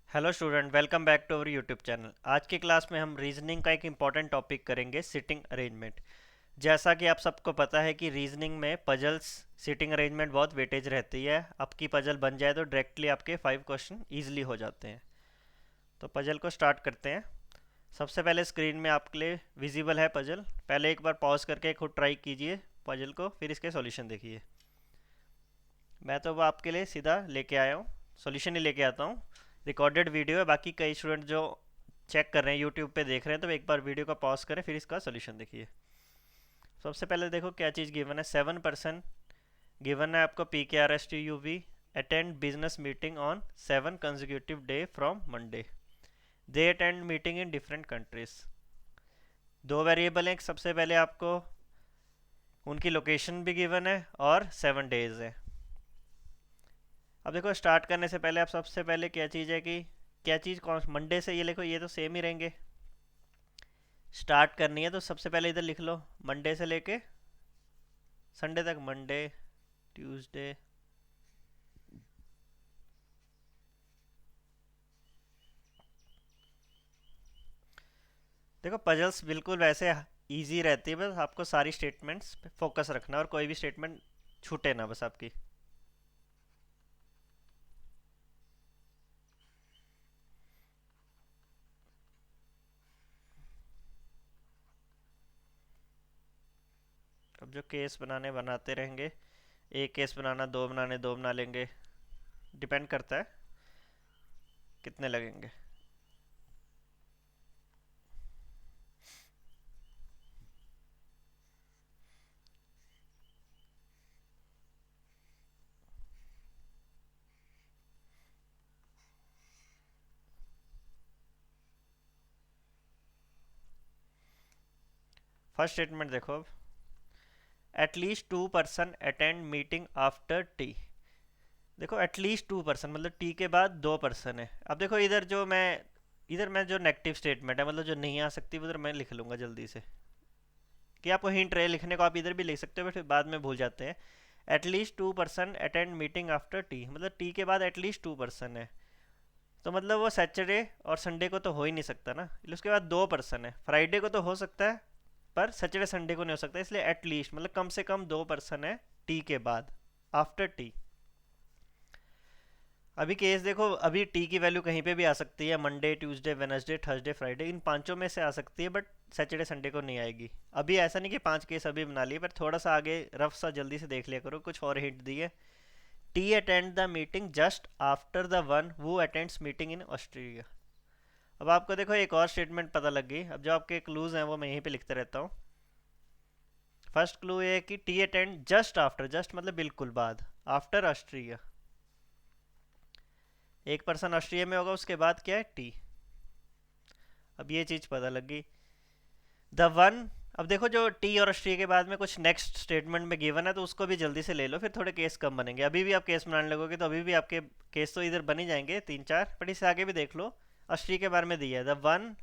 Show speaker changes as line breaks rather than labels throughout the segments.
Hello student, welcome back to our YouTube channel. आज की class में हम रीजनिंग का एक इम्पॉर्टेंट टॉपिक करेंगे, सिटिंग अरेंजमेंट। जैसा कि आप सबको पता है कि रीजनिंग में पजल्स सिटिंग अरेंजमेंट बहुत वेटेज रहती है। आपकी पजल बन जाए तो डायरेक्टली आपके 5 क्वेश्चन ईजिली हो जाते हैं। तो पजल को स्टार्ट करते हैं। सबसे पहले स्क्रीन में आपके लिए विजिबल है पजल। पहले एक बार पॉज करके खुद ट्राई कीजिए पजल को, फिर इसके सॉल्यूशन देखिए। मैं तो वो आपके लिए सीधा लेके आया हूँ, सॉल्यूशन ही लेके आता हूँ। रिकॉर्डेड वीडियो है, बाकी कई स्टूडेंट जो चेक कर रहे हैं यूट्यूब पे देख रहे हैं, तो एक बार वीडियो का पॉज करें फिर इसका सॉल्यूशन देखिए। सबसे पहले देखो क्या चीज़ गिवन है। 7% गिवन है आपको, P K R S T U V attend business meeting on 7 consecutive day from Monday. They attend meeting in different countries. दो वेरिएबल हैं, सबसे पहले आपको उनकी लोकेशन भी गिवन है और 7 डेज है। अब देखो स्टार्ट करने से पहले आप सबसे पहले क्या चीज़ है कि क्या चीज़ कौन मंडे से, ये लिखो, ये तो सेम ही रहेंगे। स्टार्ट करनी है तो सबसे पहले इधर लिख लो मंडे से लेके संडे तक। मंडे, ट्यूसडे, देखो पजल्स बिल्कुल वैसे इजी रहती है, बस आपको सारी स्टेटमेंट्स पे फोकस रखना और कोई भी स्टेटमेंट छूटे ना बस आपकी। अब जो केस बनाने बनाते रहेंगे, एक केस बनाना, दो बनाने दो बना लेंगे, डिपेंड करता है कितने लगेंगे। फर्स्ट स्टेटमेंट देखो अब, at least 2% attend meeting after T. देखो एटलीस्ट 2% मतलब टी के बाद 2% है। अब देखो इधर मैं जो नेगेटिव स्टेटमेंट है, मतलब जो नहीं आ सकती, उधर मैं लिख लूंगा जल्दी से कि आपको हिंट रहे लिखने को। आप इधर भी लिख सकते हो, फिर बाद में भूल जाते हैं। At least 2% attend meeting after T, मतलब टी के बाद एटलीस्ट 2% है। तो मतलब वो सैटरडे और संडे को तो हो ही नहीं सकता ना, इसलिए उसके बाद 2% है। फ्राइडे को तो हो सकता है पर सैटरडे संडे को नहीं हो सकता, इसलिए एटलीस्ट मतलब कम से कम 2% है टी के बाद, आफ्टर टी। अभी केस देखो, अभी टी की वैल्यू कहीं पे भी आ सकती है, Monday, Tuesday, Wednesday, Thursday, Friday, इन पांचों में से आ सकती है, बट सैटरडे संडे को नहीं आएगी। अभी ऐसा नहीं कि 5 केस अभी बना लिए, पर थोड़ा सा आगे रफ सा जल्दी से देख लिया करो, कुछ और हिंट दिए। T attend the meeting just after the one who attends meeting in Australia. अब आपको देखो एक और स्टेटमेंट पता लग गई। अब जो आपके क्लूज हैं वो मैं यहीं पे लिखते रहता हूँ। फर्स्ट क्लू ये है कि T attend just after, just मतलब बिल्कुल बाद, आफ्टर ऑस्ट्रिया। एक पर्सन ऑस्ट्रिया में होगा, उसके बाद क्या है, टी। अब ये चीज़ पता लग गई। द वन, अब देखो जो टी और ऑस्ट्रिया के बाद में कुछ नेक्स्ट स्टेटमेंट में गिवन है, तो उसको भी जल्दी से ले लो, फिर थोड़े केस कम बनेंगे। अभी भी आप केस बनाने लगोगे तो अभी भी आपके केस तो इधर बन ही जाएंगे 3-4, पर इससे आगे भी देख लो। ऑस्ट्रिया के बारे में दिया है, the one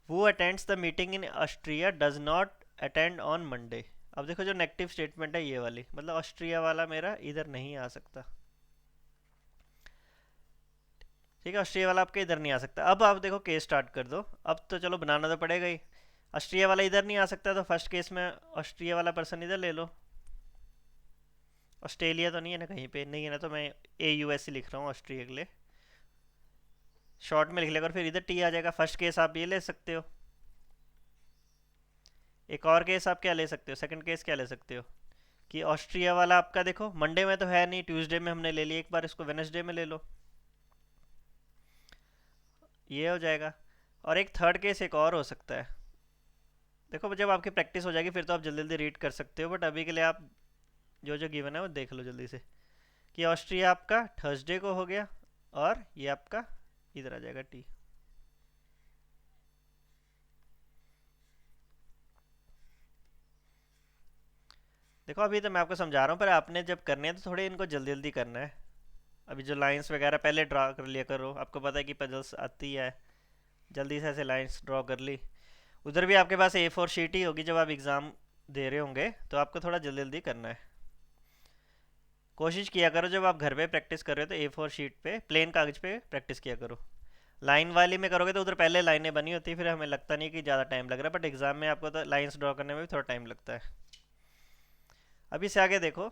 who attends the meeting in Austria does not attend on Monday. अब देखो जो नेगेटिव स्टेटमेंट है ये वाली, मतलब ऑस्ट्रिया वाला मेरा इधर नहीं आ सकता। ठीक है, ऑस्ट्रिया वाला आपके इधर नहीं आ सकता। अब आप देखो केस स्टार्ट कर दो। अब तो चलो बनाना तो पड़ेगा ही। ऑस्ट्रिया वाला इधर नहीं आ सकता, तो फर्स्ट केस में ऑस्ट्रिया वाला पर्सन इधर ले लो। ऑस्ट्रेलिया तो नहीं है ना, कहीं पे नहीं है ना, तो मैं ए यू एस लिख रहा हूँ ऑस्ट्रिया के लिए। शॉर्ट में लिख लेगा और फिर इधर टी आ जाएगा। फर्स्ट केस आप ये ले सकते हो। एक और केस आप क्या ले सकते हो, सेकंड केस क्या ले सकते हो कि ऑस्ट्रिया वाला आपका देखो मंडे में तो है नहीं, ट्यूसडे में हमने ले लिया, एक बार इसको वेनसडे में ले लो, ये हो जाएगा। और एक थर्ड केस एक और हो सकता है। देखो जब आपकी प्रैक्टिस हो जाएगी फिर तो आप जल्दी जल्दी रीड कर सकते हो, बट अभी के लिए आप जो जो गिवन है वो देख लो जल्दी से कि ऑस्ट्रिया आपका थर्सडे को हो गया और ये आपका इधर आ जाएगा टी। देखो अभी तो मैं आपको समझा रहा हूँ, पर आपने जब करने हैं तो थोड़े इनको जल्दी जल्दी करना है। अभी जो लाइंस वगैरह पहले ड्रा कर लिया करो, आपको पता है कि पजल्स आती है, जल्दी से ऐसे लाइंस ड्रॉ कर ली। उधर भी आपके पास A4 शीट ही होगी जब आप एग्ज़ाम दे रहे होंगे, तो आपको थोड़ा जल्दी जल्दी करना है। कोशिश किया करो जब आप घर पे प्रैक्टिस कर रहे हो तो A4 शीट पे प्लेन कागज पे प्रैक्टिस किया करो। लाइन वाली में करोगे तो उधर पहले लाइनें बनी होती है, फिर हमें लगता नहीं कि ज़्यादा टाइम लग रहा है, बट एग्जाम में आपको तो लाइंस ड्रॉ करने में भी थोड़ा टाइम लगता है। अभी से आगे देखो,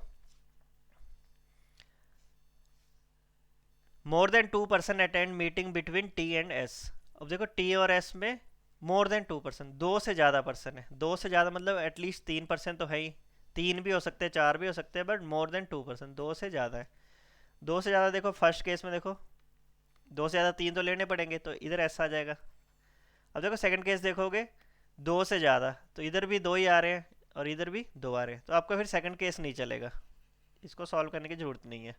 more than 2% attend meeting between T and S। अब देखो T और S में मोर देन 2%, दो से ज़्यादा पर्सन है। दो से ज़्यादा मतलब एटलीस्ट 3% तो है ही, तीन भी हो सकते हैं, चार भी हो सकते हैं, बट मोर देन 2%, दो से ज़्यादा है। दो से ज़्यादा देखो फर्स्ट केस में देखो, दो से ज़्यादा तीन तो लेने पड़ेंगे, तो इधर S आ जाएगा। अब देखो सेकंड केस देखोगे, दो से ज़्यादा, तो इधर भी दो ही आ रहे हैं और इधर भी दो आ रहे हैं, तो आपका फिर सेकंड केस नहीं चलेगा, इसको सॉल्व करने की ज़रूरत नहीं है।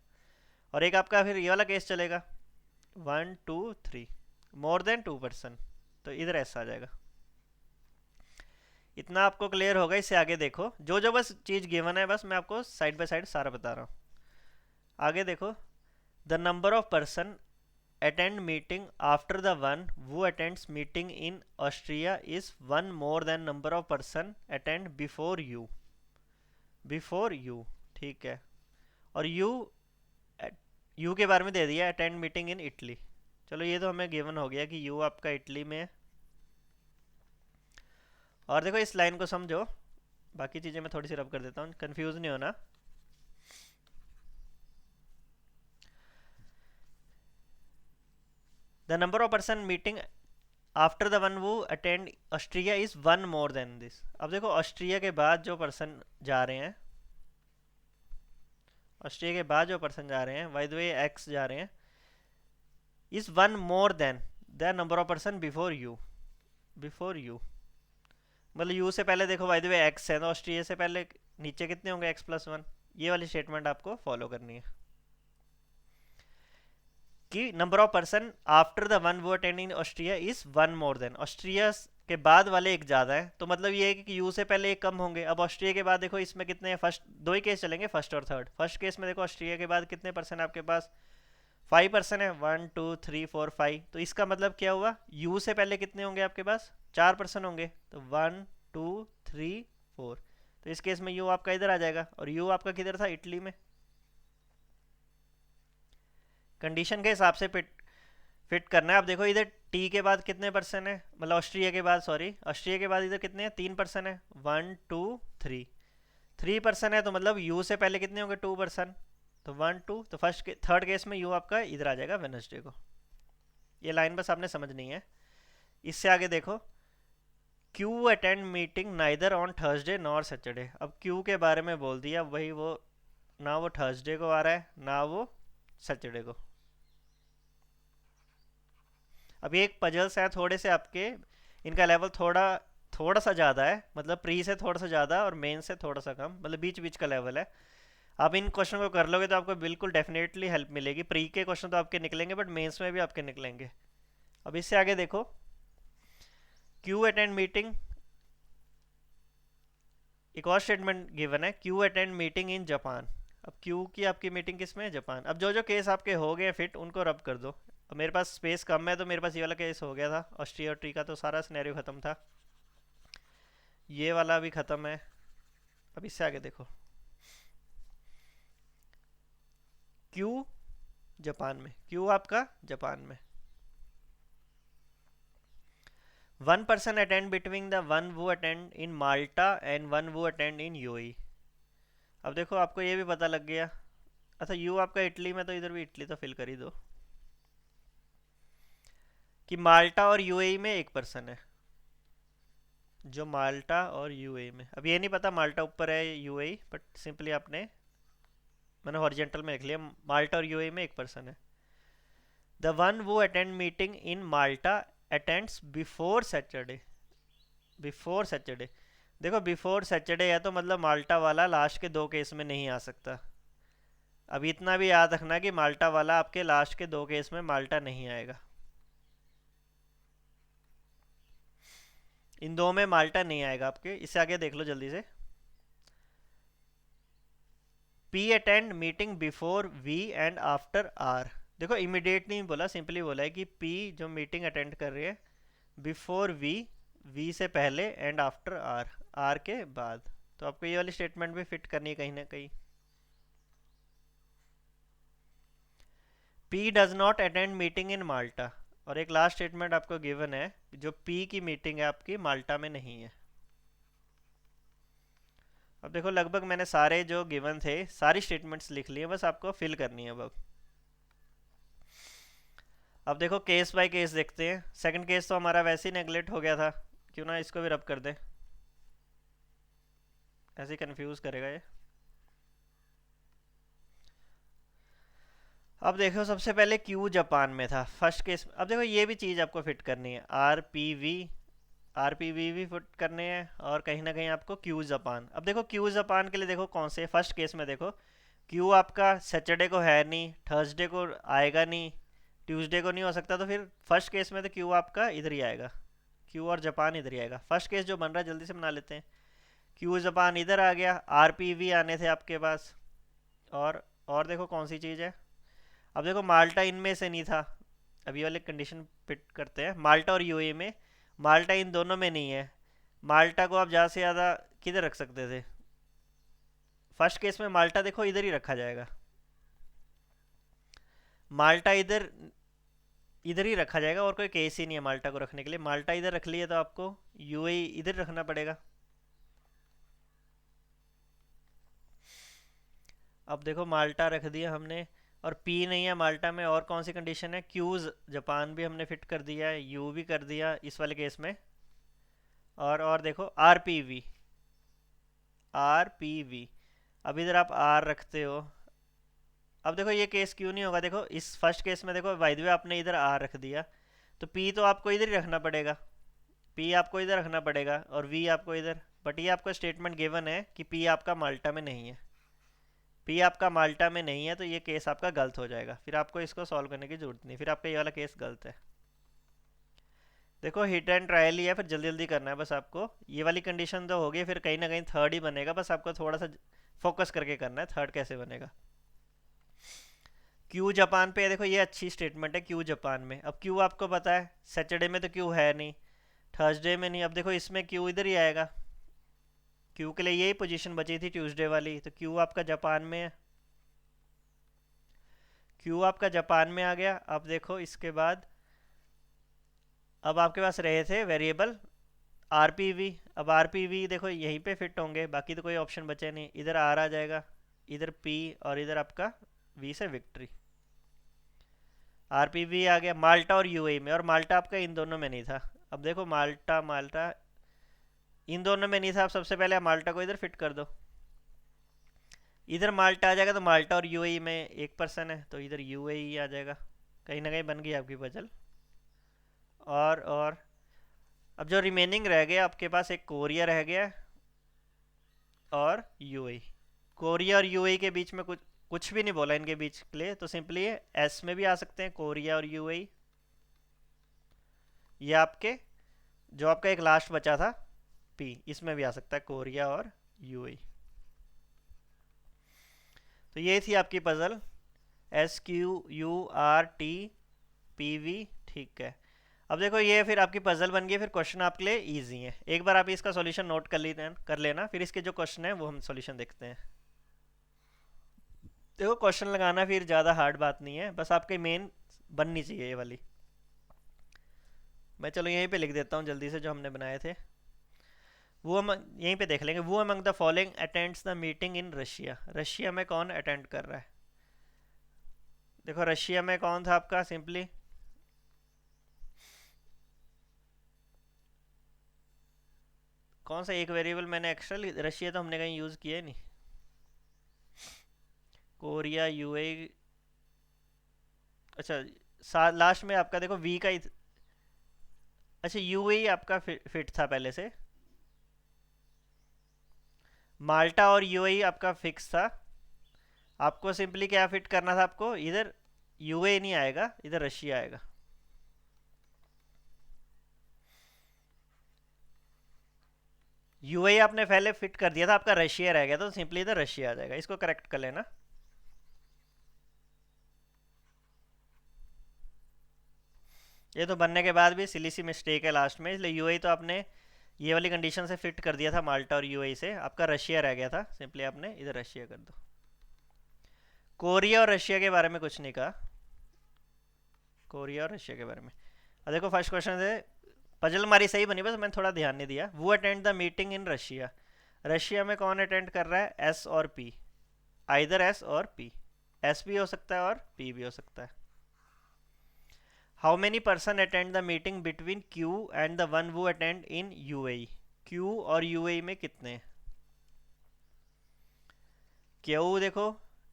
और एक आपका फिर ये वाला केस चलेगा, 1 2 3, मोर देन 2%, तो इधर ऐसा आ जाएगा। इतना आपको क्लियर होगा। इससे आगे देखो, जो जो बस चीज़ गिवन है बस मैं आपको साइड बाय साइड सारा बता रहा हूँ। आगे देखो, the number of person attend meeting after the one who attends meeting in Austria is one more than number of person attend before you, ठीक है। और यू के बारे में दे दिया, अटेंड मीटिंग इन इटली। चलो ये तो हमें गिवन हो गया कि यू आपका इटली में है। और देखो इस लाइन को समझो, बाकी चीज़ें मैं थोड़ी सी रब कर देता हूँ, कंफ्यूज नहीं होना। The number of person meeting after the one who attend Austria is one more than this. अब देखो ऑस्ट्रिया के बाद जो पर्सन जा रहे हैं, ऑस्ट्रिया के बाद जो पर्सन जा रहे हैं, बाय द वे एक्स जा रहे हैं, is one more then the number of person before you. मतलब यू से पहले देखो बाय द वे एक्स है, तो ऑस्ट्रिया से पहले नीचे कितने होंगे, x+1। ये वाली स्टेटमेंट आपको फॉलो करनी है कि number of person after the one who attend in Austria is one more than, Austria के बाद वाले एक ज़्यादा है, तो मतलब ये है कि यू से पहले एक कम होंगे। अब ऑस्ट्रिया के बाद देखो इसमें कितने हैं, फर्स्ट दो ही केस चलेंगे, फर्स्ट और थर्ड। फर्स्ट केस में देखो ऑस्ट्रिया के बाद कितने पर्सन है आपके पास, 5% है, 1 2 3 4 5, तो इसका मतलब क्या हुआ, यू से पहले कितने होंगे आपके पास, 4% होंगे, तो 1 2 3 4, तो इस केस में यू आपका इधर आ जाएगा। और यू आपका किधर था, इटली में। कंडीशन के हिसाब से फिट करना है। अब देखो इधर टी के बाद कितने पर्सन है, मतलब ऑस्ट्रिया के बाद, सॉरी ऑस्ट्रिया के बाद इधर कितने हैं, 3% है, 1 2 3 3% है, तो मतलब यू से पहले कितने होंगे, 2%, तो 1 2, तो थर्ड केस में यू आपका इधर आ जाएगा वेनसडे को। ये लाइन बस आपने समझनी है। इससे आगे देखो, Q attend meeting neither on Thursday nor Saturday. अब क्यू के बारे में बोल दिया, वही वो ना वो थर्सडे को आ रहा है ना वो सैटरडे को। अभी एक पजल्स हैं थोड़े से आपके, इनका लेवल थोड़ा थोड़ा सा ज़्यादा है, मतलब प्री से थोड़ा सा ज़्यादा और मेन से थोड़ा सा कम, मतलब बीच बीच का लेवल है। आप इन क्वेश्चन को कर लोगे तो आपको बिल्कुल डेफिनेटली हेल्प मिलेगी। प्री के क्वेश्चन तो आपके निकलेंगे, बट मेंस में भी आपके निकलेंगे। अब इससे आगे देखो, क्यू अटेंड मीटिंग, एक और स्टेटमेंट गिवन है, Q attend meeting in Japan. अब क्यू की आपकी मीटिंग किस में है, जापान। अब जो जो केस आपके हो गए फिट, उनको रब कर दो। अब मेरे पास स्पेस कम है, तो मेरे पास ये वाला केस हो गया था, ऑस्ट्रिया और ट्री का तो सारा सिनेरियो ख़त्म था, ये वाला भी ख़त्म है। अब इससे आगे देखो, क्यू जापान में, क्यू आपका जापान में, 1% attend between the one who attend in Malta and one who attend in UAE. अब देखो आपको ये भी पता लग गया। अच्छा यू आपका इटली में, तो इधर भी इटली तो फिल कर ही दो, कि माल्टा और यूएई में एक पर्सन है, जो माल्टा और यूएई में। अब ये नहीं पता माल्टा ऊपर है यूएई, बट सिंपली आपने, मैंने हॉरिजेंटल में लिख लिया, माल्टा और यूएई में एक पर्सन है। The one who attend meeting in Malta attends before Saturday. Before Saturday, देखो बिफोर सैटरडे है, तो मतलब माल्टा वाला लास्ट के दो केस में नहीं आ सकता। अब इतना भी याद रखना कि माल्टा वाला आपके लास्ट के दो केस में माल्टा नहीं आएगा, इन दो में माल्टा नहीं आएगा आपके। इससे आगे देख लो जल्दी से, P attend meeting before V and after R. देखो इमिडिएट नहीं बोला, सिंपली बोला है कि पी जो मीटिंग अटेंड कर रही है बिफोर वी से पहले एंड आफ्टर आर के बाद। तो आपको ये वाली स्टेटमेंट भी फिट करनी है कहीं ना कहीं। P does not attend meeting in Malta. और एक लास्ट स्टेटमेंट आपको गिवन है, जो पी की मीटिंग है आपकी माल्टा में नहीं है। अब देखो लगभग मैंने सारे जो गिवन थे सारी स्टेटमेंट्स लिख लिए, बस आपको फिल करनी है अब देखो केस बाय केस देखते हैं। सेकंड केस तो हमारा वैसे ही नेगलेक्ट हो गया था, क्यों ना इसको भी रब कर दें, ऐसे ही कंफ्यूज करेगा ये। अब देखो सबसे पहले क्यू जापान में था फर्स्ट केस। अब देखो ये भी चीज़ आपको फिट करनी है, आर पी वी भी फिट करने हैं, और कहीं ना कहीं आपको क्यू जापान। अब देखो क्यू जापान के लिए देखो कौन से, फर्स्ट केस में देखो क्यू आपका सैटरडे को है नहीं, थर्सडे को आएगा नहीं, ट्यूसडे को नहीं हो सकता, तो फिर फर्स्ट केस में तो क्यू आपका इधर ही आएगा, क्यू और जापान इधर ही आएगा। फर्स्ट केस जो बन रहा है जल्दी से बना लेते हैं। क्यू जापान इधर आ गया, आर पी वी आने थे आपके पास, और देखो कौन सी चीज़ है। अब देखो माल्टा इनमें से नहीं था, अभी वाले कंडीशन फिट करते हैं। माल्टा और यूएई में, माल्टा इन दोनों में नहीं है। माल्टा को आप ज़्यादा से ज़्यादा किधर रख सकते थे, फर्स्ट केस में माल्टा देखो इधर ही रखा जाएगा, माल्टा इधर इधर ही रखा जाएगा, और कोई केस ही नहीं है माल्टा को रखने के लिए। माल्टा इधर रख लिए तो आपको यूएई इधर रखना पड़ेगा। अब देखो माल्टा रख दिया हमने, और पी नहीं है माल्टा में, और कौन सी कंडीशन है, क्यूज जापान भी हमने फिट कर दिया है, यू भी कर दिया इस वाले केस में, और देखो आर पी वी। अब इधर आप आर रखते हो। अब देखो ये केस क्यों नहीं होगा, देखो इस फर्स्ट केस में देखो बाय द वे आपने इधर आर रख दिया, तो पी तो आपको इधर ही रखना पड़ेगा, पी आपको इधर रखना पड़ेगा, और वी आपको इधर। बट ये आपको स्टेटमेंट गिवन है कि पी आपका माल्टा में नहीं है, पी आपका माल्टा में नहीं है, तो ये केस आपका गलत हो जाएगा, फिर आपको इसको सॉल्व करने की जरूरत नहीं, फिर आपका ये वाला केस गलत है। देखो हिट एंड ट्रायल ही है, फिर जल्दी जल्दी करना है बस आपको। ये वाली कंडीशन तो होगी, फिर कहीं ना कहीं थर्ड ही बनेगा, बस आपको थोड़ा सा फोकस करके करना है थर्ड कैसे बनेगा। क्यू जापान पे देखो ये अच्छी स्टेटमेंट है, क्यू जापान में। अब क्यू आपको पता है सैटरडे में तो क्यू है नहीं, थर्सडे में नहीं, अब देखो इसमें क्यू इधर ही आएगा, क्यू के लिए यही पोजीशन बची थी ट्यूसडे वाली, तो क्यू आपका जापान में है, क्यू आपका जापान में आ गया। अब देखो इसके बाद अब आपके पास रहे थे वेरिएबल आरपीवी। अब आरपीवी देखो यहीं पे फिट होंगे, बाकी तो कोई ऑप्शन बचे नहीं, इधर आर आ जाएगा, इधर पी, और इधर आपका वी से विक्ट्री। आरपीवी आ गया माल्टा और यूएई में, और माल्टा आपका इन दोनों में नहीं था। अब देखो माल्टा माल्टा इन दोनों में नहीं था, अब सबसे पहले माल्टा को इधर फिट कर दो, इधर माल्टा आ जाएगा, तो माल्टा और यूएई में एक पर्सन है, तो इधर यूएई आ जाएगा, कहीं ना कहीं बन गई आपकी पजल। और अब जो रिमेनिंग रह गया आपके पास, एक कोरिया रह गया और यूएई। कोरिया और यूएई के बीच में कुछ कुछ भी नहीं बोला इनके बीच के लिए, तो सिंपली एस में भी आ सकते हैं कोरिया और यूएई। ये आपके जो आपका एक लास्ट बचा था पी, इसमें भी आ सकता है कोरिया और यूएई। तो ये थी आपकी पजल, SQURT PV। ठीक है, अब देखो ये फिर आपकी पजल बन गई, फिर क्वेश्चन आपके लिए इजी है। एक बार आप इसका सॉल्यूशन नोट कर लेना, फिर इसके जो क्वेश्चन है वो हम सॉल्यूशन देखते हैं। देखो क्वेश्चन लगाना फिर ज़्यादा हार्ड बात नहीं है, बस आपके मेन बननी चाहिए ये वाली। मैं चलो यहीं पे लिख देता हूँ जल्दी से जो हमने बनाए थे, वो हम यहीं पे देख लेंगे। वो among the following attends the meeting in Russia. Russia में कौन अटेंड कर रहा है, देखो रशिया में कौन था आपका, सिंपली कौन सा एक वेरिएबल मैंने एक्स्ट्रा, रशिया तो हमने कहीं यूज़ किया ही नहीं। कोरिया यूएई, अच्छा लास्ट में आपका देखो वी का ही अच्छा यूएई आपका फिट था पहले से, माल्टा और यूएई आपका फिक्स था। आपको सिंपली क्या फिट करना था, आपको इधर यूएई नहीं आएगा, इधर रशिया आएगा। यूएई आपने पहले फिट कर दिया था, आपका रशिया रह गया, तो सिंपली इधर रशिया आ जाएगा, इसको करेक्ट कर लेना। ये तो बनने के बाद भी सिली सी मिस्टेक है लास्ट में, इसलिए यूएई तो आपने ये वाली कंडीशन से फिट कर दिया था माल्टा और यूएई से, आपका रशिया रह गया था, सिंपली आपने इधर रशिया कर दो। कोरिया और रशिया के बारे में कुछ नहीं कहा, कोरिया और रशिया के बारे में। अब देखो फर्स्ट क्वेश्चन है, पजल हमारी सही बनी, बस मैंने थोड़ा ध्यान नहीं दिया। वो attend the meeting in Russia. Russia में कौन अटेंड कर रहा है, एस और पी, आइदर एस और पी। एस भी हो सकता है और पी भी हो सकता है। How many person attend the meeting between Q and the one who attend in UAE. Q और यूएई में कितने हैं? क्यू देखो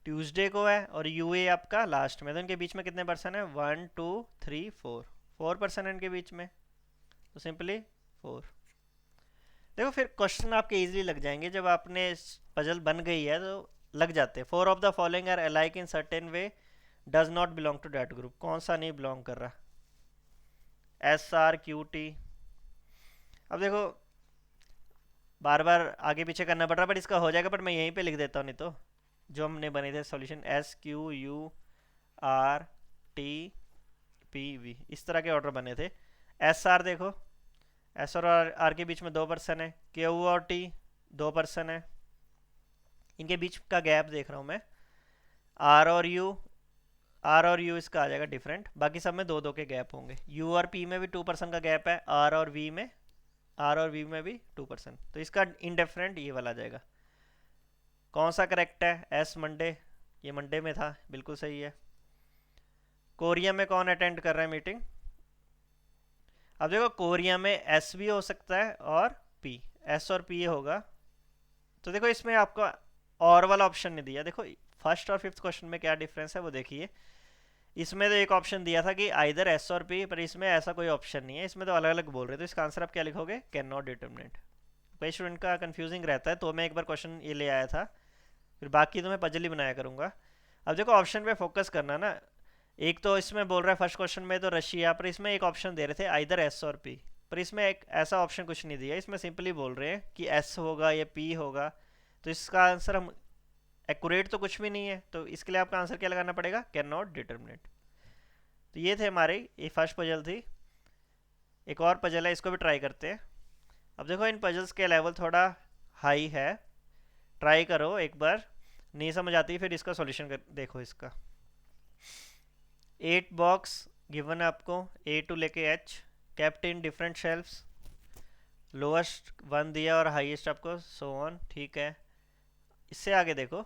ट्यूसडे को है और यूए आपका लास्ट में, तो इनके बीच में कितने पर्सन है, 1 2 3 4, 4 पर्सन है इनके बीच में, तो सिंपली 4। देखो फिर क्वेश्चन आपके इजीली लग जाएंगे जब आपने पजल बन गई है, तो लग जाते हैं। 4 of the following are alike in certain way, does not belong to that group. कौन सा नहीं बिलोंग कर रहा, एस आर क्यू टी। अब देखो बार बार आगे पीछे करना पड़ रहा, बट इसका हो जाएगा, बट मैं यहीं पे लिख देता हूँ नहीं तो। जो हमने बने थे solution, S Q U R T P V, इस तरह के ऑर्डर बने थे। एस आर देखो, एस और आर के बीच में 2 पर्सन है, क्यू और टी 2 पर्सन है, इनके बीच का गैप देख रहा हूँ मैं। आर और यू, आर और यू इसका आ जाएगा डिफरेंट, बाकी सब में 2 2 के गैप होंगे। यू और पी में भी 2 पर्सन का गैप है, आर और वी में भी 2 पर्सन, तो इसका इनडिफरेंट ये वाला आ जाएगा। कौन सा करेक्ट है, एस मंडे, ये मंडे में था, बिल्कुल सही है। कोरिया में कौन अटेंड कर रहा है मीटिंग? अब देखो कोरिया में एस भी हो सकता है और पी, एस और पी होगा। तो देखो इसमें आपका और वाला ऑप्शन नहीं दिया। देखो फर्स्ट और फिफ्थ क्वेश्चन में क्या डिफरेंस है वो देखिए। इसमें तो एक ऑप्शन दिया था कि आइदर एस और पी, पर इसमें ऐसा कोई ऑप्शन नहीं है, इसमें तो अलग अलग बोल रहे, तो इसका आंसर आप क्या लिखोगे, कैन नॉट डिटर्मिनेट। कई स्टूडेंट का कंफ्यूजिंग रहता है, तो मैं एक बार क्वेश्चन ये ले आया था, फिर बाकी तो मैं पजल ही बनाया करूँगा। अब देखो ऑप्शन पे फोकस करना ना। एक तो इसमें बोल रहा है फर्स्ट क्वेश्चन में तो रशिया, पर इसमें एक ऑप्शन दे रहे थे आइदर एस और पी, पर इसमें एक ऐसा ऑप्शन कुछ नहीं दिया, इसमें सिंपली बोल रहे हैं कि एस होगा या पी होगा। तो इसका आंसर हम एक्यूरेट तो कुछ भी नहीं है, तो इसके लिए आपका आंसर क्या लगाना पड़ेगा, कैन नॉट डिटर्मिनेट। तो ये थे हमारे, ये फर्स्ट पजल थी। एक और पजल है, इसको भी ट्राई करते हैं। अब देखो इन पजल्स के लेवल थोड़ा हाई है, ट्राई करो एक बार, नहीं समझ आती फिर इसका सॉल्यूशन देखो इसका। 8 बॉक्स गिवन है आपको, ए टू लेके H, kept in different shelves, lowest 1 दिया और हाईएस्ट आपको सो ऑन, ठीक है। इससे आगे देखो,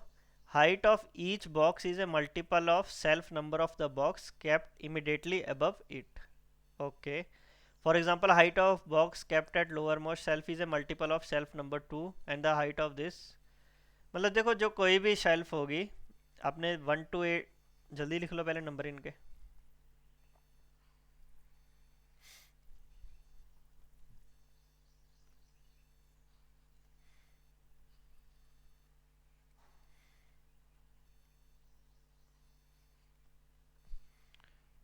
height of each box is a multiple of self number of the box kept immediately above it. Okay, for example height of box kept at lower most self is a multiple of self number 2 and the height of this. मतलब देखो जो कोई भी shelf होगी, आपने 1 to 8, जल्दी लिख लो पहले नंबर इनके।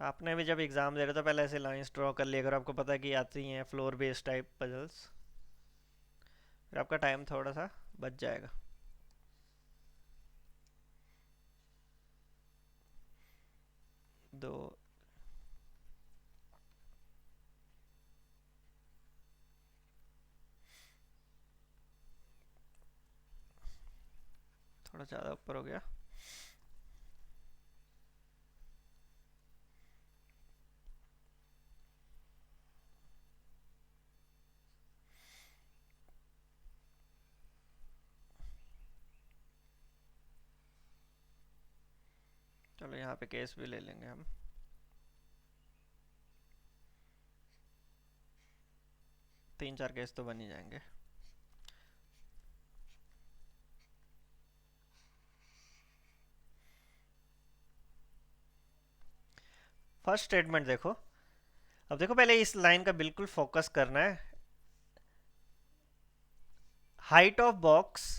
आपने भी जब एग्ज़ाम दे रहे तो पहले ऐसे लाइंस ड्रॉ कर लिया अगर आपको पता है कि आती हैं फ्लोर बेस्ड टाइप पजल्स, फिर आपका टाइम थोड़ा सा बच जाएगा। दो, थोड़ा ज़्यादा ऊपर हो गया। चलो यहाँ पे केस भी ले लेंगे हम। तीन चार केस तो बन ही जाएंगे। फर्स्ट स्टेटमेंट देखो, अब देखो पहले इस लाइन का बिल्कुल फोकस करना है। हाइट ऑफ बॉक्स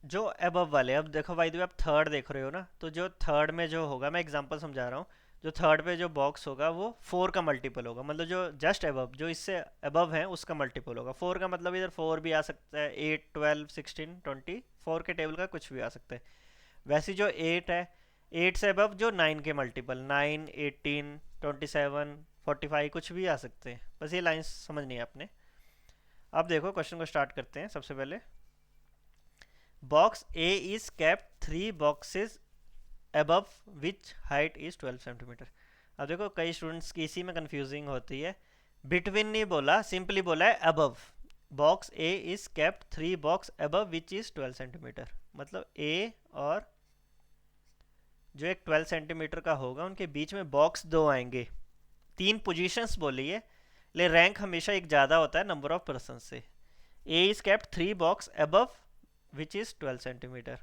जो अबव वाले, अब देखो भाई आप थर्ड देख रहे हो ना, तो जो थर्ड में जो होगा, मैं एग्जांपल समझा रहा हूँ, जो थर्ड पे जो बॉक्स होगा वो 4 का मल्टीपल होगा, मतलब जो जस्ट अबव, जो इससे अबव है उसका मल्टीपल होगा। 4 का मतलब इधर 4 भी आ सकता है, 8 12 16 20, 4 के टेबल का कुछ भी आ सकता है। वैसे जो 8 है, 8 से अबव जो 9 के मल्टीपल, 9 18 27 45 कुछ भी आ सकते हैं। बस ये लाइन समझनी है आपने। अब देखो क्वेश्चन को स्टार्ट करते हैं। सबसे पहले box A is kept 3 boxes above which height is 12 centimetre. अब देखो कई स्टूडेंट्स की इसी में कंफ्यूजिंग होती है, बिटवीन नहीं बोला, सिंपली बोला है above. Box A is kept 3 box above which is 12 centimetre, मतलब ए और जो एक 12 सेंटीमीटर का होगा उनके बीच में बॉक्स दो आएंगे। 3 पोजीशंस बोली है, ले रैंक हमेशा एक ज़्यादा होता है नंबर ऑफ पर्सन से। A is kept 3 box above which is 12 centimetre.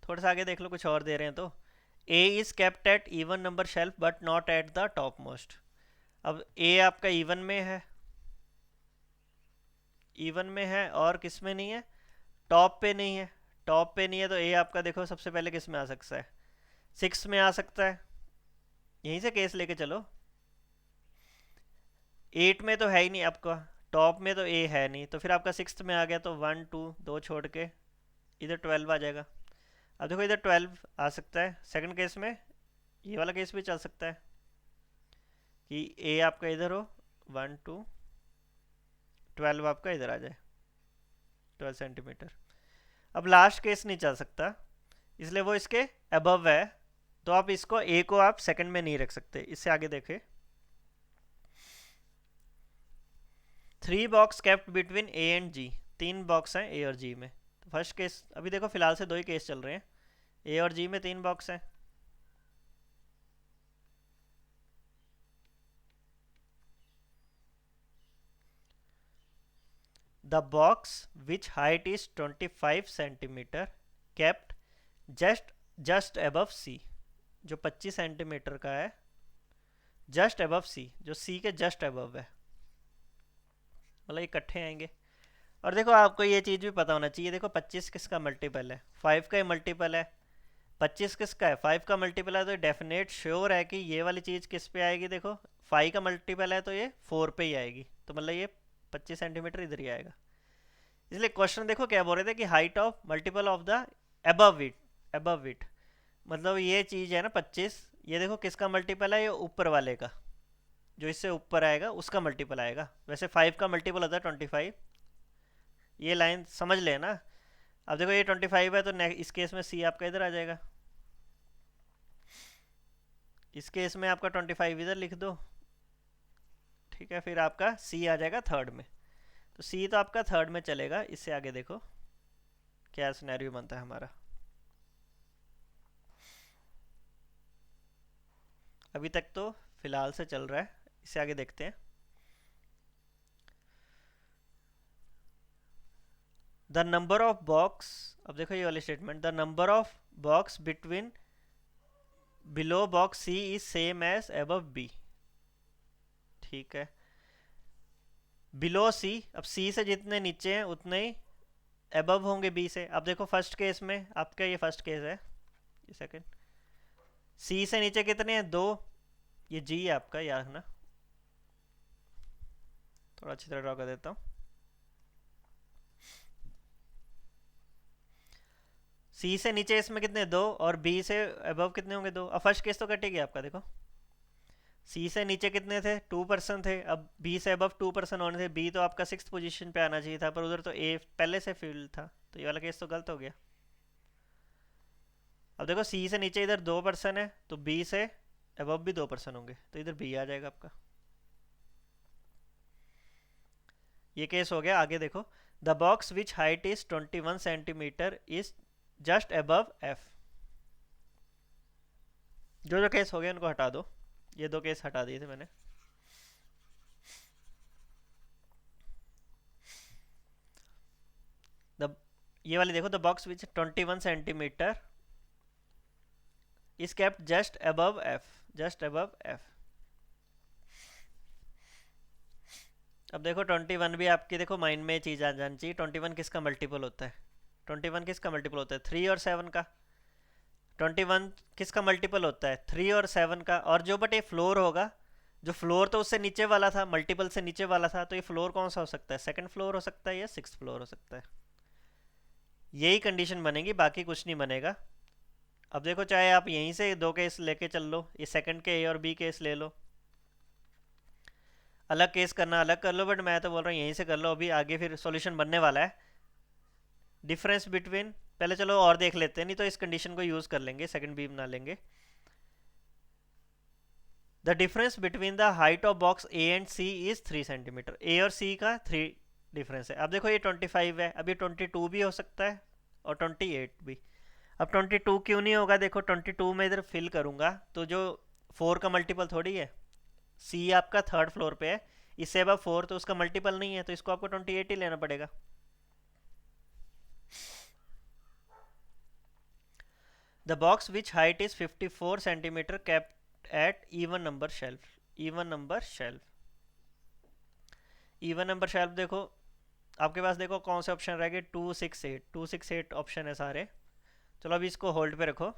थोड़ा सा आगे देख लो, कुछ और दे रहे हैं तो A is kept at even number shelf but not at the top most. अब ए आपका इवन में है, इवन में है और किस में नहीं है, टॉप पे नहीं है। टॉप पे नहीं है तो ए आपका देखो सबसे पहले किस में आ सकता है, 6 में आ सकता है। यहीं से केस लेके चलो, 8 में तो है ही नहीं आपका, टॉप में तो ए है नहीं, तो फिर आपका 6 में आ गया तो 1 2 2 छोड़ के इधर 12 आ जाएगा। अब देखो इधर 12 आ सकता है। सेकंड केस में ये वाला केस भी चल सकता है कि ए आपका इधर हो, 1 2 12 आपका इधर आ जाए 12 सेंटीमीटर। अब लास्ट केस नहीं चल सकता, इसलिए वो इसके अबव है, तो आप इसको ए को आप सेकंड में नहीं रख सकते। इससे आगे देखें, 3 box kept between A and G, 3 box हैं ए और जी में। तो फर्स्ट केस अभी देखो फिलहाल से 2 ही केस चल रहे हैं, ए और जी में 3 बॉक्स हैं। The box which height is 25 centimetre kept just above C, जो 25 सेंटीमीटर का है जस्ट अबव सी, जो सी के जस्ट अबव है, मतलब इकट्ठे आएंगे। और देखो आपको ये चीज़ भी पता होना चाहिए, देखो 25 किसका मल्टीपल है, 5 का ही मल्टीपल है। 25 किसका है, 5 का मल्टीपल है, तो डेफिनेट श्योर है कि ये वाली चीज़ किस पे आएगी, देखो 5 का मल्टीपल है तो ये 4 पे ही आएगी, तो मतलब ये 25 सेंटीमीटर इधर ही आएगा। इसलिए क्वेश्चन देखो क्या बोल रहे थे कि height of multiple of the above it, मतलब ये चीज़ है ना 25, ये देखो किसका मल्टीपल है, ये ऊपर वाले का, जो इससे ऊपर आएगा उसका मल्टीपल आएगा। वैसे 5 का मल्टीपल होता है 25, ये लाइन समझ लेना। अब देखो ये 25 है तो इस केस में सी आपका इधर आ जाएगा, इस केस में आपका 25 इधर लिख दो, ठीक है, फिर आपका सी आ जाएगा थर्ड में। तो सी तो आपका थर्ड में चलेगा। इससे आगे देखो क्या सिनेरियो बनता है हमारा। अभी तक तो फिलहाल से चल रहा है, इससे आगे देखते हैं। द नंबर ऑफ बॉक्स, अब देखो ये वाली statement, the number of box between below box C is same as above B, ठीक है। बिलो सी, अब सी से जितने नीचे हैं उतने ही अबव होंगे बी से। अब देखो फर्स्ट केस में आपका, ये फर्स्ट केस है, ये सेकंड, सी से नीचे कितने हैं, 2, ये जी है आपका, याद है ना, थोड़ा अच्छी तरह ड्रॉ कर देता हूँ। सी से नीचे इसमें कितने, 2, और बी से अबव कितने होंगे, 2। अब फर्स्ट केस तो कटेगी आपका, देखो सी से नीचे कितने थे, 2% थे, अब बी से अबव 2% होने थे, बी तो आपका 6th पोजीशन पे आना चाहिए था, पर उधर तो ए पहले से फील्ड था, तो ये वाला केस तो गलत हो गया। अब देखो सी से नीचे इधर 2% है, तो बी से अबव भी 2% होंगे, तो इधर बी आ जाएगा आपका। ये केस हो गया। आगे देखो, the box which height is 21 centimetre is just above F. जो जो केस हो गए उनको हटा दो, ये 2 केस हटा दिए थे मैंने। द ये वाली देखो, the box which 21 centimetre is kept just above F, just above F. अब देखो 21 भी आपकी, देखो माइंड में चीज़ आ जानी चाहिए, 21 किसका मल्टीपल होता है, 21 किसका मल्टीपल होता है, 3 और 7 का। 21 किसका मल्टीपल होता है, 3 और 7 का। और जो बट ये फ्लोर होगा, जो फ्लोर तो उससे नीचे वाला था, मल्टीपल से नीचे वाला था, तो ये फ्लोर कौन सा हो सकता है, सेकंड फ्लोर हो सकता है या 6th फ्लोर हो सकता है। यही कंडीशन बनेगी, बाकी कुछ नहीं बनेगा। अब देखो चाहे आप यहीं से 2 केस लेके चल लो, ये सेकंड के ए और बी केस ले लो, अलग केस करना अलग कर लो, बट मैं तो बोल रहा हूँ यहीं से कर लो, अभी आगे फिर सॉल्यूशन बनने वाला है। डिफरेंस बिटवीन, पहले चलो और देख लेते हैं, नहीं तो इस कंडीशन को यूज़ कर लेंगे, सेकंड बी बना लेंगे। The difference between the height of box A and C is 3 centimetre. A और सी का 3 डिफरेंस है। अब देखो ये 25 है, अब ये 22 भी हो सकता है और 28 भी। अब 22 क्यों नहीं होगा? देखो 22 में इधर फिल करूंगा तो जो 4 का मल्टीपल थोड़ी है। सी आपका थर्ड फ्लोर पे है, इससे अब 4 तो उसका मल्टीपल नहीं है, तो इसको आपको 28 ही लेना पड़ेगा। The box which height is 54 centimetre kept at even number shelf. Even number shelf, even number shelf देखो आपके पास, देखो कौन से ऑप्शन रह गए? 268, 268 ऑप्शन है सारे। चलो अभी इसको होल्ड पे रखो।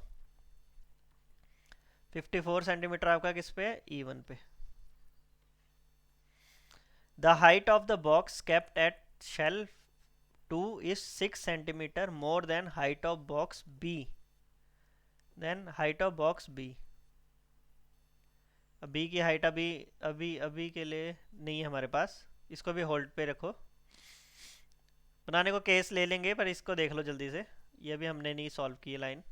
54 सेंटीमीटर आपका किस पे है? इवन पे। The height of the box kept at shelf 2 is 6 centimetre more than height of box B. Then height of box B, अब बी की हाइट अभी अभी अभी के लिए नहीं है हमारे पास, इसको भी होल्ड पे रखो। बनाने को केस ले लेंगे, पर इसको देख लो जल्दी से, ये भी हमने नहीं सॉल्व की line.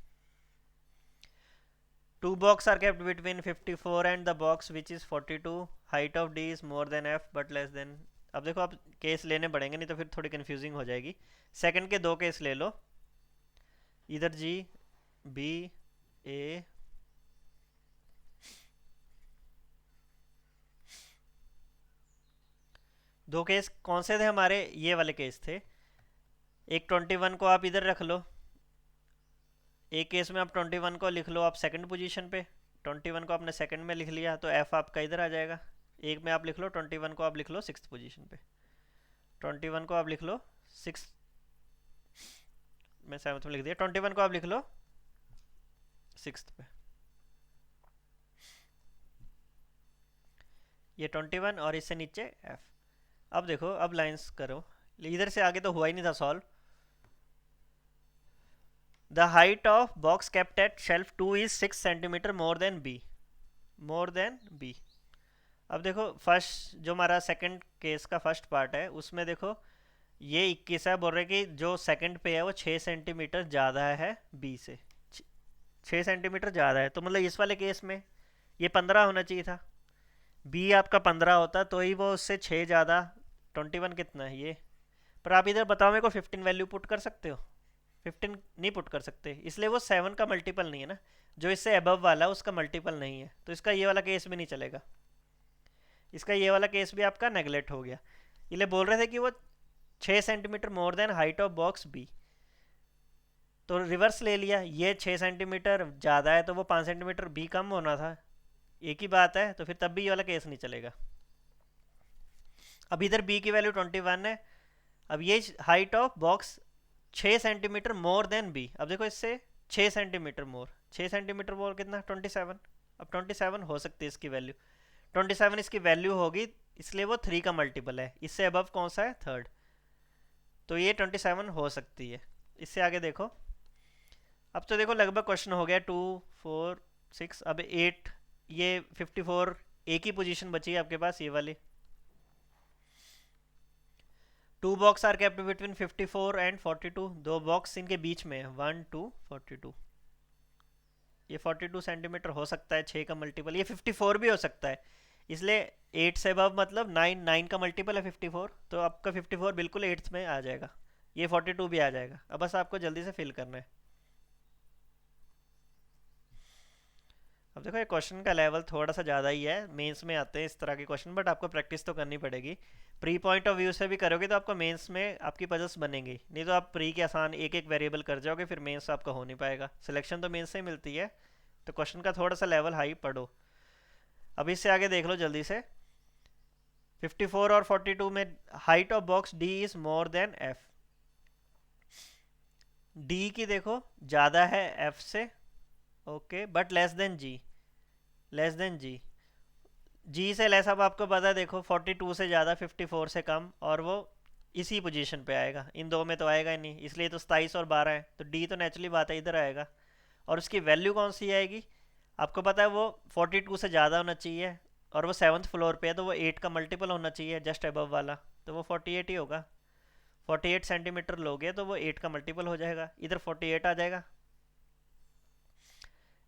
Two box are kept between 54 and the box which is 42। Height of D is more than F but less than. अब देखो आप केस लेने पड़ेंगे, नहीं तो फिर थोड़ी कंफ्यूजिंग हो जाएगी। सेकंड के 2 केस ले लो, इधर जी बी ए। दो केस कौन से थे हमारे? ये वाले केस थे। एक 21 को आप इधर रख लो, एक केस में आप 21 को लिख लो आप सेकंड पोजीशन पे। 21 को आपने सेकंड में लिख लिया तो एफ आपका इधर आ जाएगा। एक में आप लिख लो 21 को आप लिख लो सिक्स पोजीशन पे, 21 को आप लिख लो सिक्स, मैं सेवन्थ में लिख दिया, 21 को आप लिख लो सिक्स पे। ये 21 और इससे नीचे एफ। अब देखो, अब लाइंस करो, इधर से आगे तो हुआ ही नहीं था solve. The height of box kept at shelf 2 is 6 centimetre more than B. More than B. अब देखो फर्स्ट जो हमारा सेकंड केस का फर्स्ट पार्ट है उसमें देखो ये 21 है, बोल रहे कि जो सेकंड पे है वो 6 सेंटीमीटर ज़्यादा है बी से, 6 सेंटीमीटर ज़्यादा है। तो मतलब इस वाले केस में ये 15 होना चाहिए था, बी आपका 15 होता तो ही वो उससे 6 ज़्यादा। 21 कितना है ये? पर आप इधर बताओ मेरे को 15 वैल्यू पुट कर सकते हो? 15 नहीं पुट कर सकते, इसलिए वो 7 का मल्टीपल नहीं है ना, जो इससे अबव वाला उसका मल्टीपल नहीं है, तो इसका ये वाला केस भी नहीं चलेगा। इसका ये वाला केस भी आपका नेगलेक्ट हो गया। इसलिए बोल रहे थे कि वो 6 centimetre more than height of box B, तो रिवर्स ले लिया, ये 6 सेंटीमीटर ज़्यादा है तो वो 5 सेंटीमीटर बी कम होना था, एक ही बात है, तो फिर तब भी ये वाला केस नहीं चलेगा। अब इधर बी की वैल्यू 21 है, अब ये height of box 6 centimetre more than B. अब देखो इससे 6 सेंटीमीटर मोर, 6 सेंटीमीटर मोर कितना? 27। अब 27 हो सकती है इसकी वैल्यू, 27 इसकी वैल्यू होगी, इसलिए वो 3 का मल्टीपल है। इससे अबव कौन सा है? थर्ड, तो ये 27 हो सकती है। इससे आगे देखो, अब तो देखो लगभग क्वेश्चन हो गया। 2 4 6, अब 8, ये 54, एक ही पोजीशन बची है आपके पास, ये वाली। Two box are kept between 54 and 42। दो बॉक्स इनके बीच में है, 1 2 42। ये 42 सेंटीमीटर हो सकता है, 6 का मल्टीपल। ये 54 भी हो सकता है, इसलिए 8 से अबव मतलब 9, 9 का मल्टीपल है 54, तो आपका 54 बिल्कुल 8th में आ जाएगा। ये 42 भी आ जाएगा। अब बस आपको जल्दी से फिल करना है। अब देखो ये क्वेश्चन का लेवल थोड़ा सा ज़्यादा ही है, मेंस में आते हैं इस तरह के क्वेश्चन, बट आपको प्रैक्टिस तो करनी पड़ेगी। प्री पॉइंट ऑफ व्यू से भी करोगे तो आपको मेंस में आपकी पजल्स बनेंगी, नहीं तो आप प्री के आसान एक एक वेरिएबल कर जाओगे, फिर मेंस आपका हो नहीं पाएगा। सिलेक्शन तो मेंस से ही मिलती है, तो क्वेश्चन का थोड़ा सा लेवल हाई पढ़ो। अब इससे आगे देख लो जल्दी से, 54 और 42 में height of box D is more than F. D की देखो ज़्यादा है एफ से, okay, but less than G, less than G. G से लेस, अब आपको पता है देखो 42 से ज़्यादा, 54 से कम, और वो इसी पोजीशन पे आएगा, इन दो में तो आएगा ही नहीं, इसलिए तो 27 और 12 है, तो डी तो नेचुरली बात है इधर आएगा। और उसकी वैल्यू कौन सी आएगी? आपको पता है वो 42 से ज़्यादा होना चाहिए, और वो 7th फ्लोर पे है, तो वो 8 का मल्टीपल होना चाहिए जस्ट अबव वाला, तो वो 48 ही होगा। 48 सेंटीमीटर लोगे तो वो 8 का मल्टीपल हो जाएगा, इधर 48 आ जाएगा।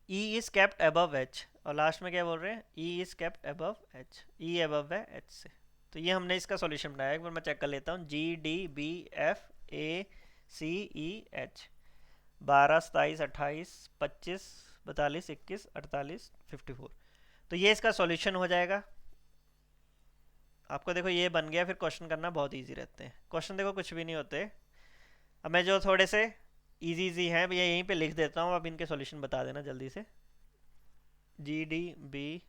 E is kept above H. और लास्ट में क्या बोल रहे हैं, E is kept above H, E above है एच से। तो ये हमने इसका सॉल्यूशन बनाया, एक बार मैं चेक कर लेता हूँ। G D B F A C E H, 12, 27, 28, 25, 42, 21, 48, 54। तो ये इसका सॉल्यूशन हो जाएगा। आपको देखो ये बन गया, फिर क्वेश्चन करना बहुत इजी रहते हैं। क्वेश्चन देखो कुछ भी नहीं होते। अब मैं जो थोड़े से इजी इजी हैं भैया यहीं पे लिख देता हूँ, अब इनके सॉल्यूशन बता देना जल्दी से। जी डी बी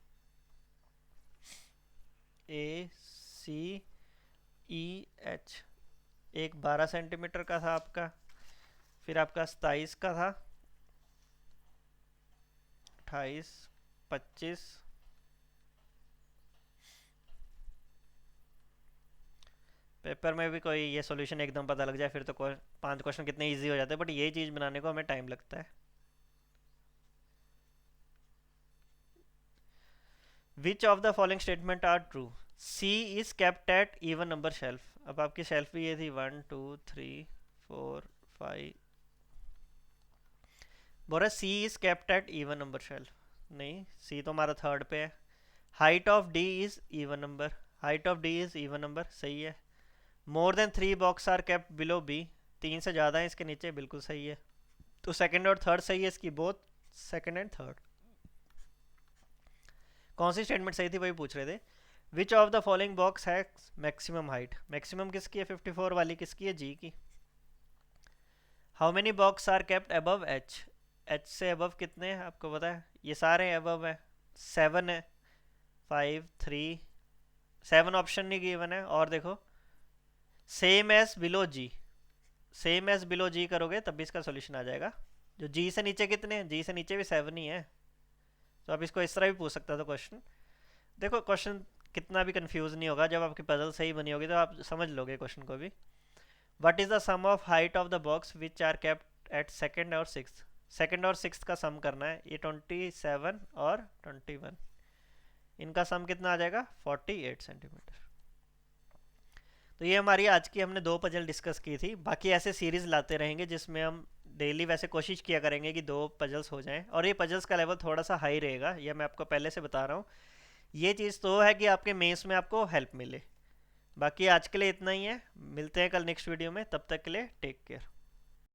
ए सी ई एच, एक 12 सेंटीमीटर का था आपका, फिर आपका 27 का था, 28, 25, पेपर में भी कोई ये सॉल्यूशन एकदम पता लग जाए फिर तो 5 क्वेश्चन कितने इजी हो जाते हैं, बट ये चीज़ बनाने को हमें टाइम लगता है। Which of the following statement are true, C is kept at even number shelf. अब आपकी शेल्फ भी ये थी 1 2 3 4 5, बोल रहा C is kept at even number shelf, नहीं सी तो हमारा थर्ड पे है। Height of D is even number, height of D is even number, सही है। More than 3 box are kept below B, 3 से ज़्यादा है इसके नीचे, बिल्कुल सही है। तो सेकंड और थर्ड सही है इसकी, बोथ सेकंड एंड थर्ड। कौन सी स्टेटमेंट सही थी वही पूछ रहे थे। Which of the following box है मैक्सिमम हाइट, मैक्सिमम किसकी है 54 वाली, किसकी है जी की। How many box are kept above H, H से अबव कितने हैं आपको पता है, ये सारे अबव है, 7 है, 5 3, 7 ऑप्शन नहीं गिवन है। और देखो सेम एज बिलो जी, सेम एज बिलो जी करोगे तब भी इसका सोल्यूशन आ जाएगा। जो जी से नीचे कितने हैं, जी से नीचे भी 7 ही है, तो आप इसको इस तरह भी पूछ सकता था क्वेश्चन। देखो क्वेश्चन कितना भी कंफ्यूज नहीं होगा, जब आपकी पजल सही बनी होगी तो आप समझ लोगे क्वेश्चन को भी। What is the sum of height of the box which are kept at second और सिक्स्थ, सेकंड और सिक्स्थ का सम करना है। ये 27 और 21, इनका सम कितना आ जाएगा 48 सेंटीमीटर। तो ये हमारी आज की हमने 2 पजल डिस्कस की थी। बाकी ऐसे सीरीज लाते रहेंगे जिसमें हम डेली वैसे कोशिश किया करेंगे कि 2 पजल्स हो जाएं, और ये पजल्स का लेवल थोड़ा सा हाई रहेगा, ये मैं आपको पहले से बता रहा हूँ। ये चीज़ तो है कि आपके मेंस में आपको हेल्प मिले। बाकी आज के लिए इतना ही है, मिलते हैं कल नेक्स्ट वीडियो में, तब तक के लिए टेक केयर।